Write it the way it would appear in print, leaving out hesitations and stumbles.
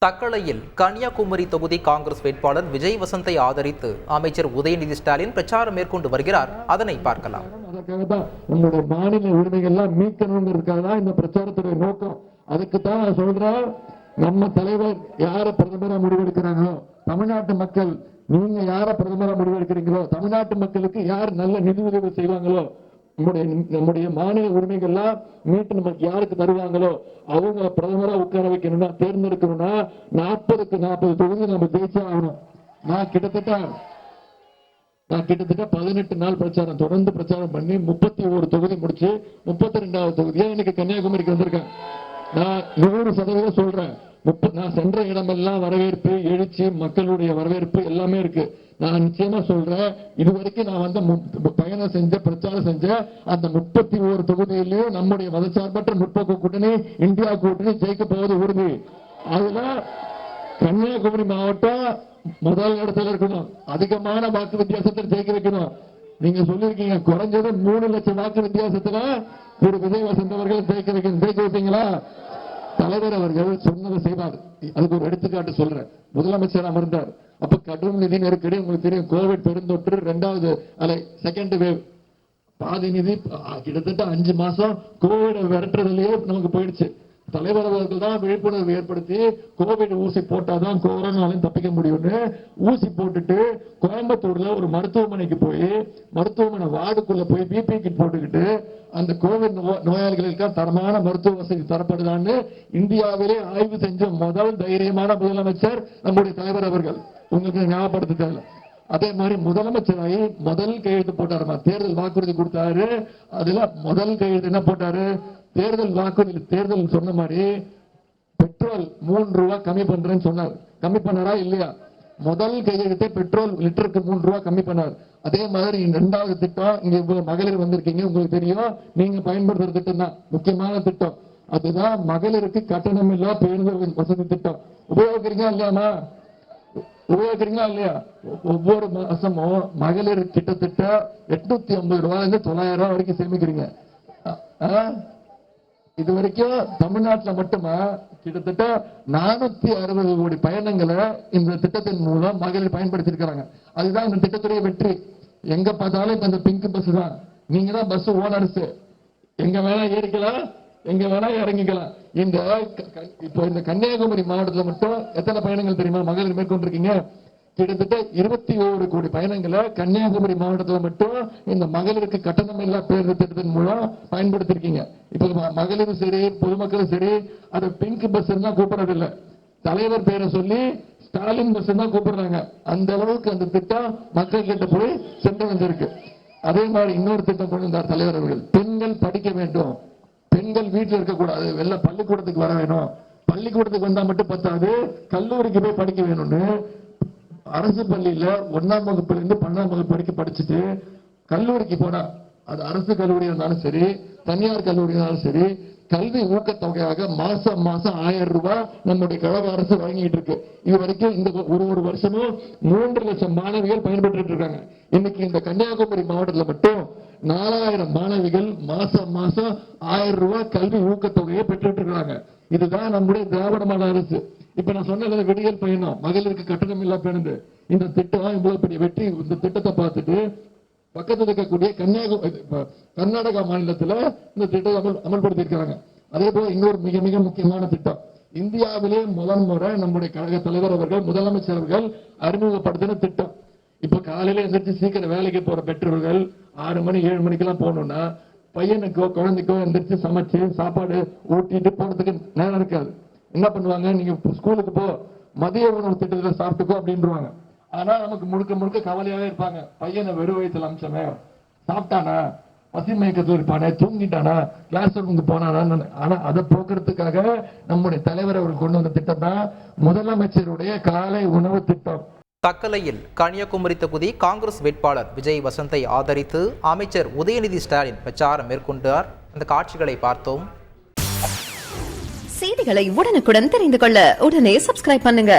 தக்கலையில் கன்னியாகுமரி தொகுதி காங்கிரஸ் வேட்பாளர் விஜய் வசந்தை ஆதரித்து அமைச்சர் உதயநிதி ஸ்டாலின் பிரச்சாரம் மேற்கொண்டு வருகிறார். அதனை பார்க்கலாம். அதற்காக தான் நம்மளுடைய மாநில உரிமைகள்லாம் மீட்கணுங்கிறதுக்காக தான் இந்த பிரச்சாரத்துடைய நோக்கம். அதுக்கு தான் நான் சொல்றேன், நம்ம தலைவர் யார பிரதமரா முடிவெடுக்கிறாங்களோ, தமிழ்நாட்டு மக்கள் நீங்க யார பிரதமரா முடிவெடுக்கிறீங்களோ, தமிழ்நாட்டு மக்களுக்கு யார் நல்ல நிதி உதவி செய்வாங்களோ, நம்முடைய மாநில உரிமைகள்லாம் மீட்டு நமக்கு யாருக்கு தருவாங்களோ அவங்க பிரதமரா உட்கார வைக்கணும்னா, தேர்ந்தெடுக்கணும்னா 40க்கு 40 தொகுதி நம்ம ஜெயிச்சே ஆகணும். நான் கிட்டத்தட்ட 18 நாள் பிரச்சாரம் தொடர்ந்து பிரச்சாரம் பண்ணி 31 தொகுதி முடிச்சு 32வது தொகுதியா இன்னைக்கு கன்னியாகுமரிக்கு வந்திருக்கேன். நான் 100% சொல்றேன், நான் சென்ற இடமெல்லாம் வரவேற்பு, எழுச்சி, மக்களுடைய வரவேற்பு எல்லாமே இருக்கு. நான் நிச்சயமா சொல்றேன், இதுவரைக்கும் நான் வந்து பயணம் செஞ்ச பிரச்சாரம் செஞ்ச அந்த 31 தொகுதியிலேயும் நம்முடைய மதச்சார்பற்ற முற்போக்கு கூட்டணி, இந்தியா கூட்டணி ஜெயிக்க போவது உறுதி. அதுல கன்னியாகுமரி மாவட்டம் முதல் இடத்துல இருக்கணும், அதிகமான வாக்கு வித்தியாசத்தில் ஜெயிக்க வைக்கணும். நீங்க சொல்லிருக்கீங்க குறைஞ்சது 3 லட்சம் வாக்கு வித்தியாசத்துல திரு விஜய் வசந்த் அவர்கள் ஜெயிக்க வைக்கணும். ஜெயிக்க வைப்பீங்களா? தலைவர் அவர்கள் சொன்னதை செய்வார். அதுக்கு ஒரு எடுத்துக்காட்டு சொல்றேன். முதலமைச்சர் அமர்ந்தார், அப்ப கடும் நிதி நெருக்கடி, உங்களுக்கு தெரியும், கோவிட் பெருந்தொற்று, 2வது அலை, செகண்ட் வேவ், பாதி நிதி கிட்டத்தட்ட 5 மாசம் கோவிட் விரட்டுறதுலயே நமக்கு போயிடுச்சு. தலைவர் அவர்கள் தான் விழிப்புணர்வு ஏற்படுத்தி கோவிட் ஊசி போட்டாதான் கொரோனாலையும் தப்பிக்க முடியும்னு ஊசி போட்டுட்டு கோயம்புத்தூர்ல ஒரு மருத்துவமனைக்கு போய் மருத்துவமனை வார்டுக்குள்ள போய் பிபி கிட் போட்டுக்கிட்டு அந்த கோவிட் நோயாளிகளுக்கு தரமான மருத்துவ வசதி தரப்படுதான்னு இந்தியாவிலே ஆய்வு செஞ்ச முதல் தைரியமான முதலமைச்சர் நம்முடைய தலைவர் அவர்கள். உங்களுக்கு ஞாபகப்படுத்த தேவை. அதே மாதிரி முதலமைச்சராகி முதல் கையெழுத்து போட்டாரு, தேர்தல் வாக்குறுதி கொடுத்தாரு. அதுல முதல் கையெழுத்து என்ன போட்டாரு? தேர்தல் வாக்குறுதி, தேர்தல் சொன்ன மாதிரி பெட்ரோல் 3 ரூபாய் கம்மி பண்றேன்னு சொன்னார். கம்மி பண்ணாரா இல்லையா? முதல் கையெழுத்தை பெட்ரோல் லிட்டருக்கு 3 ரூபாய் கம்மி பண்ணார். அதே மாதிரி 2வது திட்டம், இங்க மகளிர் வந்திருக்கீங்க, உங்களுக்கு தெரியும், நீங்க பயன்படுத்துற திட்டம் தான் முக்கியமான திட்டம். அதுதான் மகளிருக்கு கட்டணம் இல்லா பேருந்து வசதி திட்டம். உபயோகிக்கிறீங்களா இல்லையாமா? உபயோகிக்கிறீங்களா இல்லையா? ஒவ்வொரு மாசமும் மகளிர் கிட்டத்தட்ட 850 ரூபாயிலிருந்து 900 ரூபாய் வரைக்கும் சேமிக்கிறீங்க. இது வரைக்கும் தமிழ்நாட்டுல மட்டுமா கிட்டத்தட்ட 460 கோடி பயணங்களை இந்த திட்டத்தின் மூலம் மகளிர் பயன்படுத்திருக்கிறாங்க. அதுதான் இந்த திட்டத்துடைய வெற்றி. எங்க பார்த்தாலும் இப்ப இந்த பிங்க் பஸ் தான். நீங்க தான் பஸ் ஓனர்ஸ், எங்க வேணா ஏறிக்கலாம், எங்க வேணா இறங்கிக்கலாம். இப்போ இந்த கன்னியாகுமரி மாவட்டத்தில் மட்டும் எத்தனை பயணங்கள் தெரியுமா மகளிர் மேற்கொண்டிருக்கீங்க? கிட்டத்தட்ட 21 கோடி பயணங்களை கன்னியாகுமரி மாவட்டத்தில் மட்டும் இந்த மகளிருக்கு கட்டணம் இல்லா பேருந்து திட்டத்தின் மூலம் பயன்படுத்திருக்கீங்க. இப்ப மகளிரும் சரி, பொதுமக்களும் சரி, அது பிங்க் பஸ் தான் கூப்பிடுறதில்லை, தலைவர் பேரை சொல்லி ஸ்டாலின் பஸ் தான் கூப்பிடுறாங்க. அந்த அளவுக்கு அந்த திட்டம் மக்கள் கிட்ட போய் சென்று வந்திருக்கு. அதே மாதிரி இன்னொரு திட்டம் கொண்டு வந்தார் தலைவர் அவர்கள். பெண்கள் படிக்க வேண்டும், பெண்கள் வீட்டில் இருக்கக்கூடாது, வெளில பள்ளிக்கூடத்துக்கு வர வேணும், பள்ளிக்கூடத்துக்கு வந்தா மட்டும் பத்தாது, கல்லூரிக்கு போய் படிக்க வேணும்னு அரசு பள்ளியில 1ஆம் வகுப்புல இருந்து 12ஆம் வகுப்பு வரைக்கும் படிச்சுட்டு கல்லூரிக்கு போனா, அது அரசு கல்லூரி இருந்தாலும் சரி, தனியார் கல்லூரி இருந்தாலும் சரி, கல்வி ஊக்கத்தொகையாக மாசம் 1000 ரூபாய் நம்முடைய கழக அரசு வழங்கிட்டு இருக்கு. இது வரைக்கும் இந்த ஒரு வருஷமும் 3 லட்சம் மாணவிகள் பயன்பெற்று இருக்காங்க. இன்னைக்கு இந்த கன்னியாகுமரி மாவட்டத்தில் மட்டும் 4000 மாணவிகள் மாசம் 1000 ரூபாய் கல்வி ஊக்கத்தொகையை பெற்றுட்டு இருக்காங்க. இதுதான் நம்முடைய திராவிட மாடல் அரசு. இப்ப நான் சொன்ன விடியல் பயணம், மகளிருக்கு கட்டணம் இல்லா பேருந்து, இந்த திட்டம் இவ்வளவு பெரிய வெற்றி. இந்த திட்டத்தை பார்த்துட்டு பக்கத்தில் இருக்கக்கூடிய கர்நாடகா மாநிலத்தில் இந்த திட்டத்தை அமல்படுத்தி இருக்கிறாங்க. அதே போல இன்னொரு மிக மிக முக்கியமான திட்டம், இந்தியாவிலே முதல் முறை நம்முடைய கழக தலைவர் அவர்கள், முதலமைச்சர் அவர்கள் அறிமுகப்படுத்தின திட்டம். இப்ப காலையில எந்திரிச்சு சீக்கிரம் வேலைக்கு போற பெற்றோர்கள் 6 மணி 7 மணிக்கெல்லாம் போகணும்னா பையனுக்கோ குழந்தைக்கோ எந்திரிச்சு சமைச்சு சாப்பாடு ஊட்டிட்டு போறதுக்கு நேரம் இருக்காது. என்ன பண்ணுவாங்க? நீங்க ஸ்கூலுக்கு போ, மதிய உணவு திட்டத்தில் சாப்பிட்டுக்கோ அப்படின்றாங்க. ஆனா நமக்கு முழுக்க முழுக்க கவலையாவே இருப்பாங்க, பையனை வெறும் வயிற்றுல அம்சமே, சாப்பிட்டானா, பசி மயக்கத்தில் இருப்பானே, தூங்கிட்டானா, கிளாஸ் ரூமுக்கு போனானா. ஆனா அதை போக்குறதுக்காக நம்முடைய தலைவர் அவர்கள் கொண்டு வந்த திட்டம் தான் முதலமைச்சருடைய காலை உணவு திட்டம். தக்கலையில் கன்னியாகுமரி தொகுதி காங்கிரஸ் வேட்பாளர் விஜய் வசந்தை ஆதரித்து அமைச்சர் உதயநிதி ஸ்டாலின் பிரச்சாரம் மேற்கொண்டார். அந்த காட்சிகளை பார்த்தோம். செய்திகளை உடனுக்குடன் தெரிந்து கொள்ள உடனே சப்ஸ்கிரைப் பண்ணுங்க.